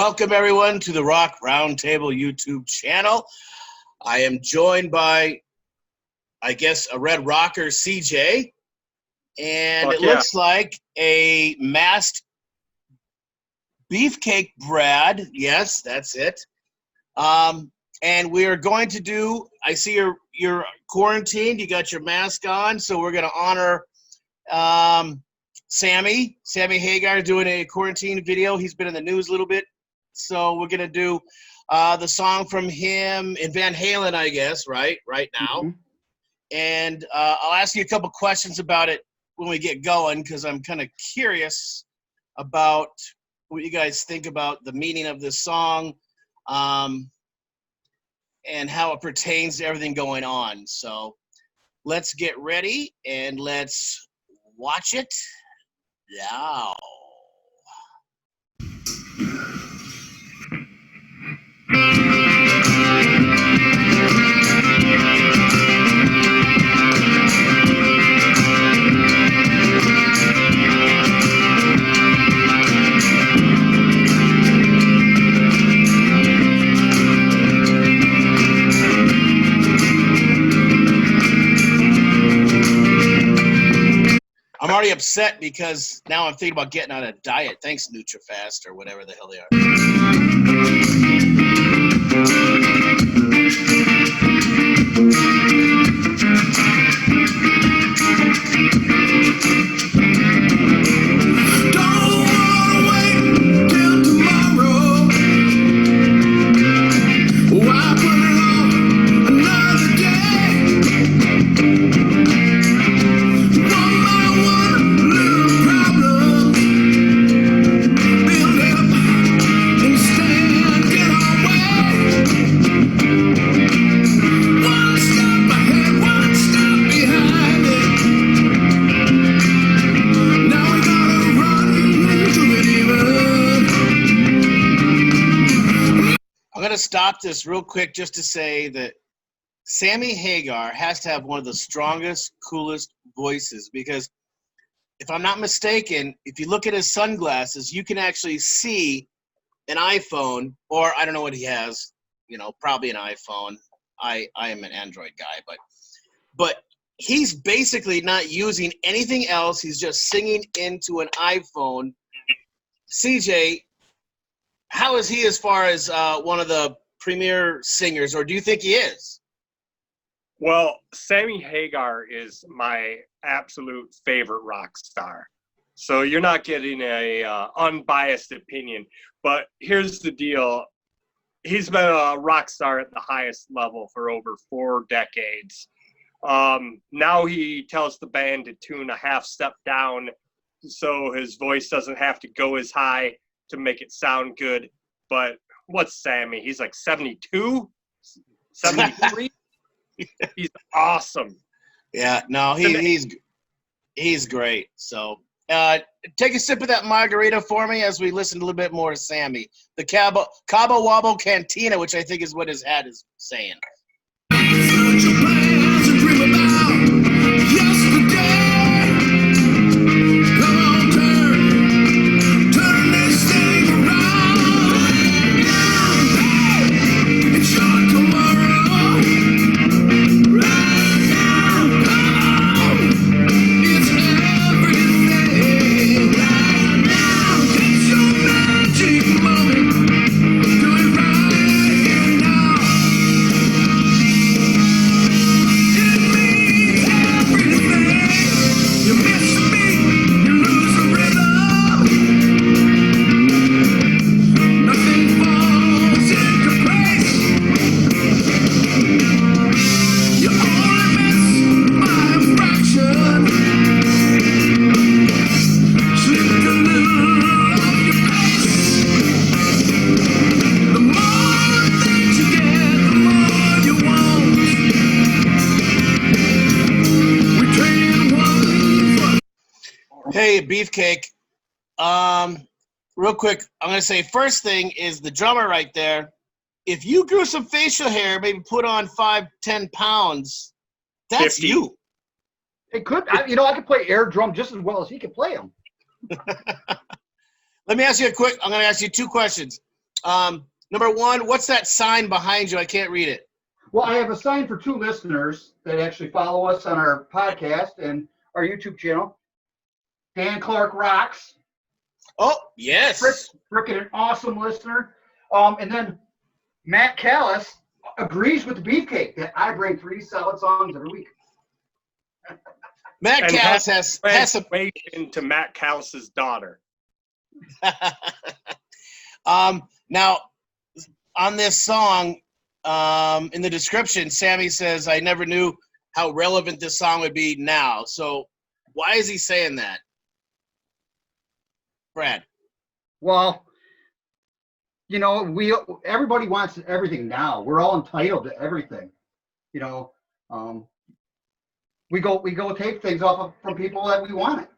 Welcome, everyone, to the Rock Roundtable YouTube channel. I am joined by, I guess, a Red Rocker, CJ, and looks like a masked Beefcake Brad. Yes, that's it. And we are going to do, I see you're quarantined, you got your mask on, so we're going to honor Sammy Hagar doing a quarantine video. He's been in the news a little bit. So we're going to do the song from him in Van Halen, I guess, right now. Mm-hmm. And I'll ask you a couple questions about it when we get going, because I'm kind of curious about what you guys think about the meaning of this song and how it pertains to everything going on. So let's get ready and let's watch it now. I'm already upset because now I'm thinking about getting on a diet. Thanks, NutriFast or whatever the hell they are. Don't wait till tomorrow. Why put it off another day? I'm going to stop this real quick just to say that Sammy Hagar has to have one of the strongest, coolest voices, because if I'm not mistaken, if you look at his sunglasses, you can actually see an iPhone, or I don't know what he has, probably an iPhone. I am an Android guy, but he's basically not using anything else. He's just singing into an iPhone. CJ, how is he as far as one of the premier singers, or do you think he is? Well, Sammy Hagar is my absolute favorite rock star. So you're not getting a unbiased opinion. But here's the deal. He's been a rock star at the highest level for over 4 decades. Now he tells the band to tune a half step down so his voice doesn't have to go as high to make it sound good. But what's Sammy? He's like 72, 73. He's awesome. Yeah, no, he's great. So take a sip of that margarita for me as we listen a little bit more to Sammy. The Cabo Wabo Cantina, which I think is what his ad is saying. Hey, Beefcake. Real quick, I'm going to say first thing is the drummer right there. If you grew some facial hair, maybe put on 5-10 pounds, that's 50. You. It could. I could play air drum just as well as he could play them. Let me ask you I'm going to ask you 2 questions. Number one, what's that sign behind you? I can't read it. Well, I have a sign for 2 listeners that actually follow us on our podcast and our YouTube channel. Dan Clark Rocks. Oh, yes. Frickin' an awesome listener. And then Matt Callis agrees with the Beefcake that I bring 3 solid songs every week. Matt Callis has some to Matt Callis's daughter. Now, on this song, in the description, Sammy says, I never knew how relevant this song would be now. So why is he saying that? Brad. Well, you know, everybody wants everything now. We're all entitled to everything. You know, we go take things from people that we want it.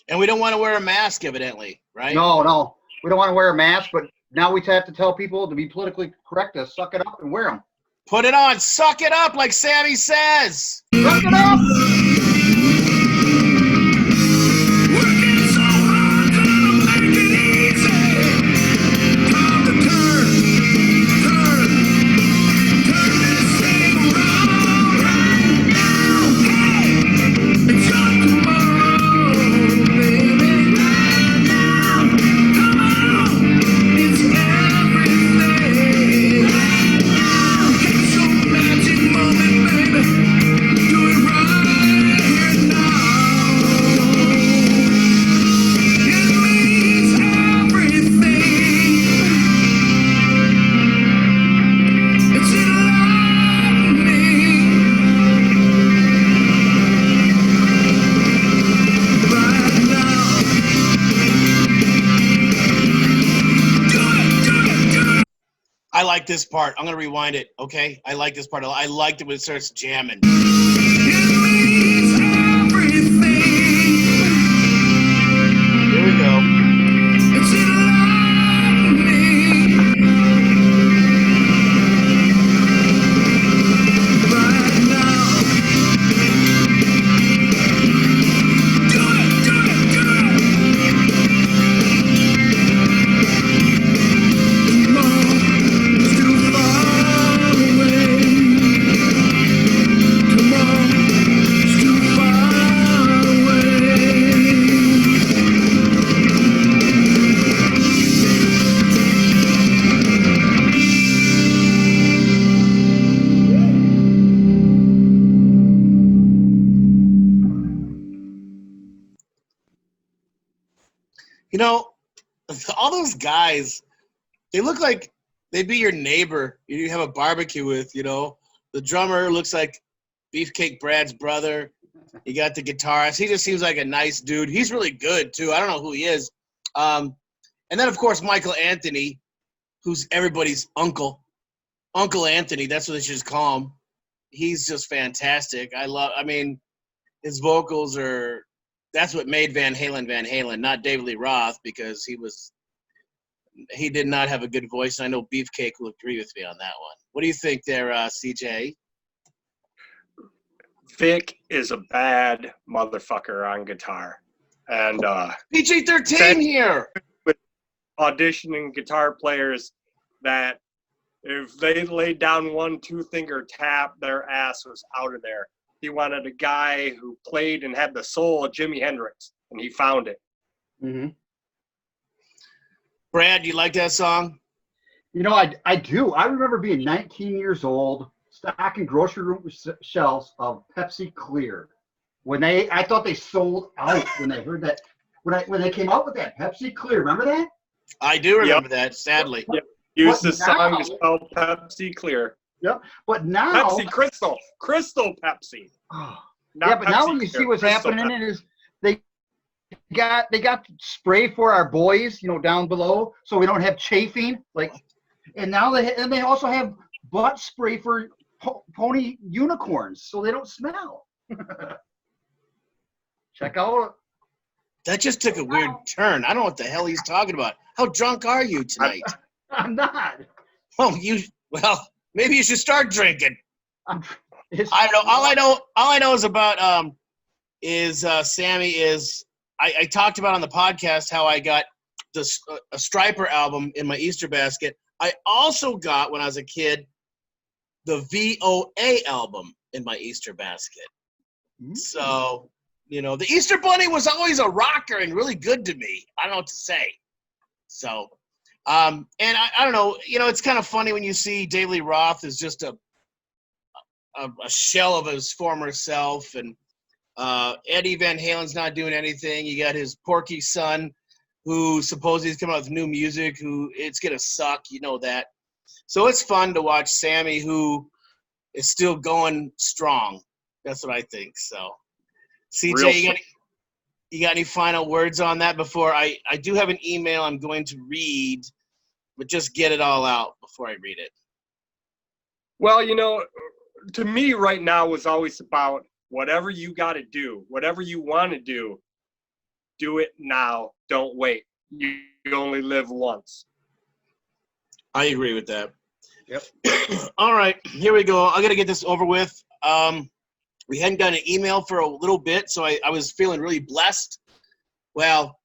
And we don't want to wear a mask, evidently, right? No. We don't want to wear a mask, but now we have to tell people to be politically correct to suck it up and wear them. Put it on. Suck it up, like Sammy says. Suck it up! Working so hard, gonna make it easy. Time to turn this thing around right now. Hey, it's not tomorrow, baby. Right now, come on, it's everything. Right now, it's your magic moment, baby. Do it right here now. It means everything. It's in right now. Do it. I like this part. I'm going to rewind it, okay? I like this part. I liked it when it starts jamming. It means everything. Here we go. It's in right now. Do it. Come on, it's too far away. Come on, it's too far away. You know, all those guys, they look like they'd be your neighbor you have a barbecue with, you know. The drummer looks like Beefcake Brad's brother. You got the guitarist. He just seems like a nice dude. He's really good, too. I don't know who he is. And then, of course, Michael Anthony, who's everybody's uncle. Uncle Anthony, that's what they should just call him. He's just fantastic. His vocals are – that's what made Van Halen, not David Lee Roth, because he did not have a good voice. And I know Beefcake will agree with me on that one. What do you think there, CJ? Vic is a bad motherfucker on guitar. And PG-13 here. Auditioning guitar players that if they laid down 1 2-finger tap, their ass was out of there. He wanted a guy who played and had the soul of Jimi Hendrix, and he found it. Mm-hmm. Brad, you like that song? You know, I do. I remember being 19 years old, stocking grocery room shelves of Pepsi Clear. I thought they sold out when I heard that. When they came out with that Pepsi Clear, remember that? I do remember that, sadly. Yep. Use But the song now- to spell Pepsi Clear. Yep. But now, Pepsi Crystal Pepsi. oh, Not yeah. But now Pepsi when you see Clear, what's Crystal happening Pepsi. is they got spray for our boys, you know, down below, so we don't have chafing. And now they also have butt spray for pony unicorns, so they don't smell. Check out. That just took a weird turn. I don't know what the hell he's talking about. How drunk are you tonight? I'm not. Well, maybe you should start drinking. I I don't know. All I know is about Sammy is I talked about on the podcast how I got a Striper album in my Easter basket. I also got, when I was a kid, the VOA album in my Easter basket. So, the Easter Bunny was always a rocker and really good to me. I don't know what to say. So, and I don't know, it's kind of funny when you see Dave Lee Roth is just a shell of his former self, and Eddie Van Halen's not doing anything. You got his Porky son, who supposedly is coming out with new music, who it's going to suck, that. So it's fun to watch Sammy, who is still going strong. That's what I think. So, CJ, you got any final words on that before I do have an email I'm going to read, but just get it all out before I read it. Well, to me right now was always about whatever you got to do, whatever you want to do it now. Don't wait. You only live once. I agree with that. Yep. All right, here we go. I got to get this over with. We hadn't gotten an email for a little bit, so I was feeling really blessed. Well,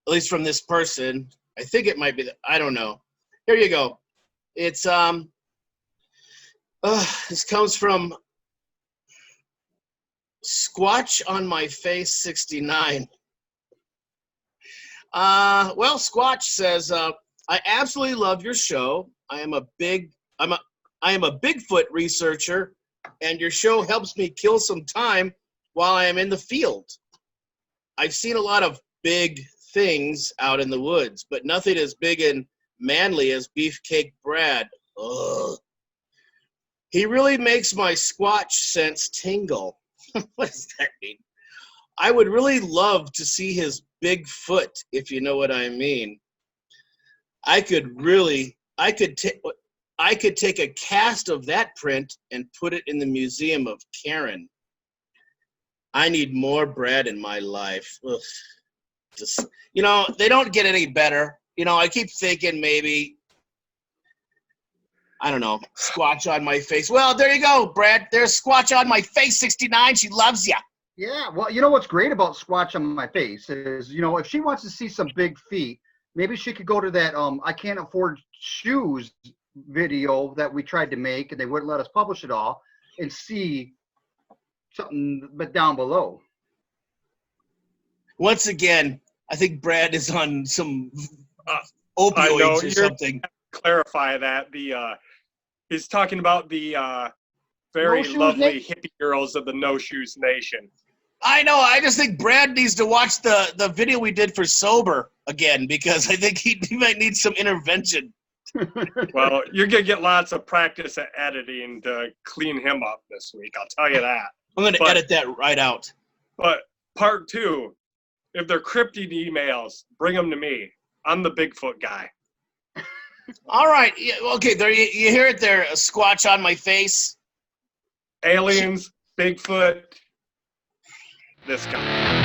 at least from this person. I think it might be, I don't know. Here you go. It's, this comes from Squatch on My Face 69. Well, Squatch says, I absolutely love your show. I am a Bigfoot researcher, and your show helps me kill some time while I am in the field. I've seen a lot of big things out in the woods, but nothing as big and manly as Beefcake Brad. Ugh. He really makes my Squatch sense tingle. What does that mean? I would really love to see his big foot, if you know what I mean. I could take a cast of that print and put it in the Museum of Karen. I need more Brad in my life. Ugh. Just, they don't get any better. I keep thinking maybe, I don't know, Squatch on My Face. Well, there you go, Brad. There's Squatch on My Face 69. She loves you. Yeah, well, what's great about Squatch on My Face is, if she wants to see some big feet, maybe she could go to that I Can't Afford Shoes video that we tried to make, and they wouldn't let us publish it all, and see something but down below. Once again, I think Brad is on some opioids or something. Clarify that. He's talking about the very lovely hippie girls of the No Shoes Nation. I know. I just think Brad needs to watch the video we did for Sober again, because I think he might need some intervention. Well, you're going to get lots of practice at editing to clean him up this week. I'll tell you that. I'm going to edit that right out. But part 2, if they're cryptic emails, bring them to me. I'm the Bigfoot guy. All right. Yeah, okay, there you hear it there, a Squatch on My Face. Aliens, Bigfoot, this guy.